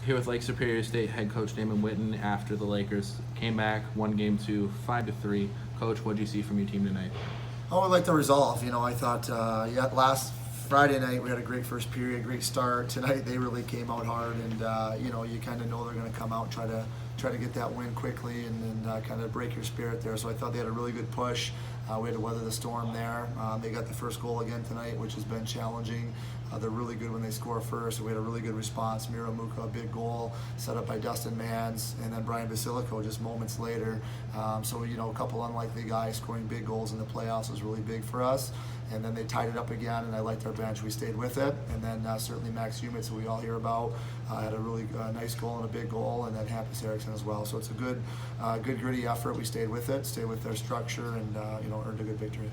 Here with Lake Superior State head coach Damon Whitten after the Lakers came back, won game two, 5-3. Coach, what did you see from your team tonight? Oh, I like the resolve. I thought last Friday night we had a great first period, great start. Tonight they really came out hard, and you kind of know they're going to come out and try to get that win quickly and kind of break your spirit there. So I thought they had a really good push. We had to weather the storm there. They got the first goal again tonight, which has been challenging. They're really good when they score first. So we had a really good response. Miro Muka, a big goal set up by Dustin Mans, and then Brian Basilico just moments later. So a couple unlikely guys scoring big goals in the playoffs was really big for us. And then they tied it up again, and I liked our bench. We stayed with it. And then certainly Max Humitz, who we all hear about, had a really nice goal and a big goal, and then Hampus Eriksson as well. So it's a good gritty effort. We stayed with it, stayed with their structure, and earned a good victory.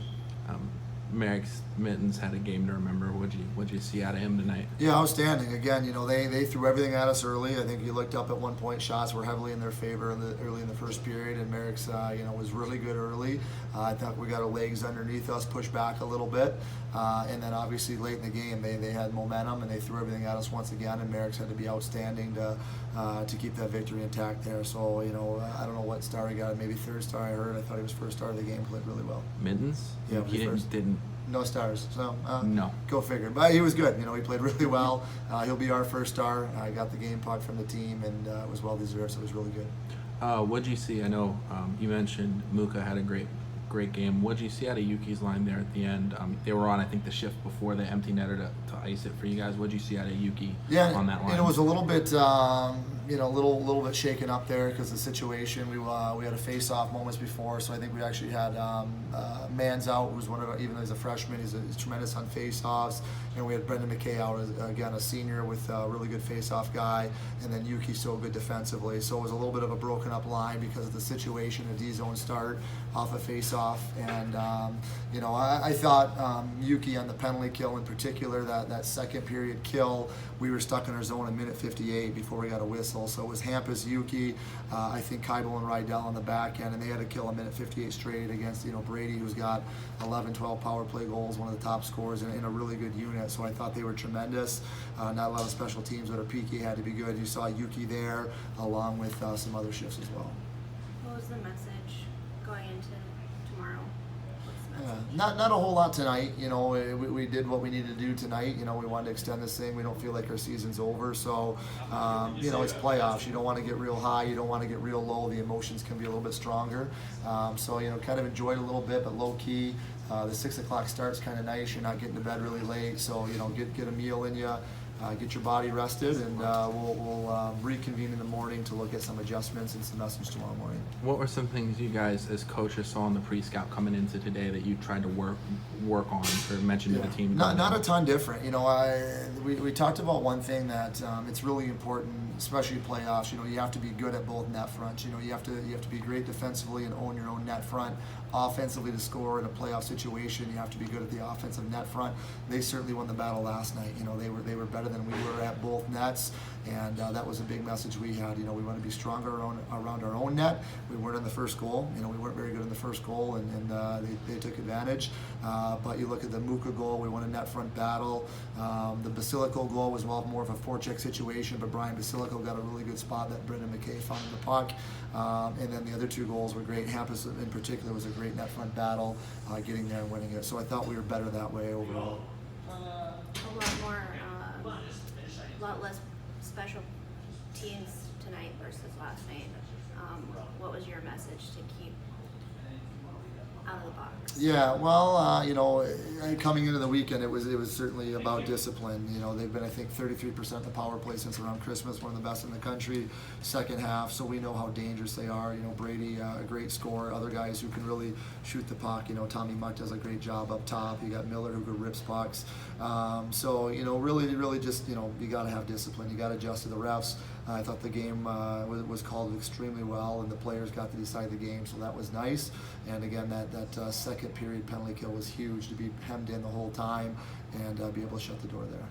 Merrick Mittens had a game to remember. What'd you see out of him tonight? Yeah, outstanding. Again, they threw everything at us early. I think you looked up at one point. Shots were heavily in their favor early in the first period, and Merrick's was really good early. I thought we got our legs underneath us, pushed back a little bit, and then obviously late in the game they had momentum and they threw everything at us once again. And Merrick's had to be outstanding to keep that victory intact there. So I don't know what star he got. Maybe third star. I heard. I thought he was first star of the game. Played really well. Mittens? Yeah, he didn't. No stars, so no. Go figure. But he was good. He played really well. He'll be our first star. I got the game puck from the team, and it was well deserved. So it was really good. What'd you see? I know you mentioned Muka had a great game. What'd you see out of Yuki's line there at the end? They were on, I think, the shift before the empty netter to ice it for you guys. What'd you see out of Yuki on that line? It was a little bit, little bit shaken up there because of the situation. We had a face-off moments before, so I think we actually had Mans out, who's even though he's a freshman, he's tremendous on face-offs, and we had Brendan McKay out, again, a senior with a really good face-off guy, and then Yuki so good defensively. So it was a little bit of a broken-up line because of the situation, a D-zone start off a face-off, and I thought Yuki on the penalty kill in particular, that second period kill, we were stuck in our zone in minute 58 before we got a whistle. So it was Hampus, Yuki, I think Keibel and Rydell on the back end, and they had to kill a minute 58 straight against Brady, who's got 11, 12 power play goals, one of the top scorers in a really good unit. So I thought they were tremendous. Not a lot of special teams that are peaky, had to be good. You saw Yuki there along with some other shifts as well. What was the message going into tomorrow? Not a whole lot tonight. We did what we needed to do tonight. We wanted to extend this thing. We don't feel like our season's over. So, it's playoffs. You don't want to get real high. You don't want to get real low. The emotions can be a little bit stronger. Kind of enjoyed a little bit, but low key. The 6 o'clock start's kind of nice. You're not getting to bed really late. So, get a meal in you. Get your body rested, and we'll reconvene in the morning to look at some adjustments and some message tomorrow morning. What were some things you guys as coaches saw in the pre-scout coming into today that you tried to work on or mention to the team? Not a ton different. We talked about one thing that it's really important, especially playoffs. You have to be good at both net fronts. You have to be great defensively and own your own net front. Offensively, to score in a playoff situation, you have to be good at the offensive net front. They certainly won the battle last night. They were better than we were at both nets, and that was a big message we had. We want to be stronger around our own net. We weren't in the first goal. We weren't very good in the first goal, and they took advantage. But you look at the Muka goal, we won a net front battle. The Basilico goal was more of a forecheck situation, but Brian Basilico got a really good spot that Brendan McKay found in the puck. And then the other two goals were great. Hampus in particular was a great net front battle, getting there and winning it. So I thought we were better that way overall. A lot less special teams tonight versus last night. What was your message to keep out of the box? Yeah, well, coming into the weekend, it was certainly about discipline. They've been, I think, 33% of the power play since around Christmas, one of the best in the country. Second half, so we know how dangerous they are. Brady, a great scorer. Other guys who can really shoot the puck. Tommy Muck does a great job up top. You got Miller who rips pucks. Really, just you got to have discipline. You got to adjust to the refs. I thought the game was called extremely well, and the players got to decide the game, so that was nice. And again, that second period penalty kill was huge, to be hemmed in the whole time and be able to shut the door there.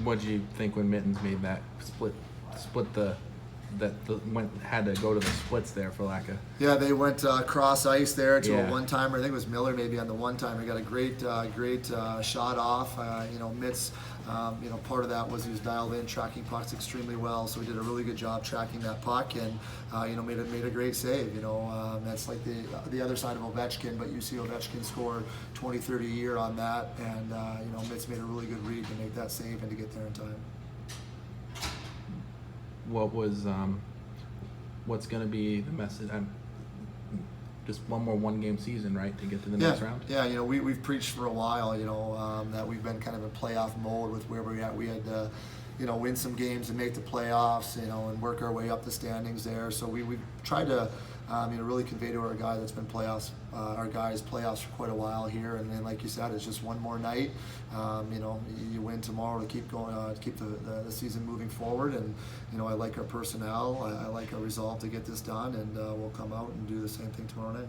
What did you think when Mittens made that split had to go to the splits there for lack of? Yeah, they went cross ice there to a one-timer. I think it was Miller maybe on the one-timer. He got a great shot off. Mitz Part of that was he was dialed in, tracking pucks extremely well. So we did a really good job tracking that puck, and made a great save. That's like the other side of Ovechkin, but you see Ovechkin score 20, 30 a year on that, and Mitz made a really good read to make that save and to get there in time. What was what's going to be the message? Just one more one-game season, right, to get to the next round? Yeah, we've preached for a while, that we've been kind of in playoff mode with where we're at. We had to, win some games and make the playoffs, and work our way up the standings there. So we've tried to, really convey to our guy that's been playoffs for quite a while here. And then, like you said, it's just one more night. You win tomorrow to keep going, to keep the season moving forward. And I like our personnel. I like our resolve to get this done, and we'll come out and do the same thing tomorrow night.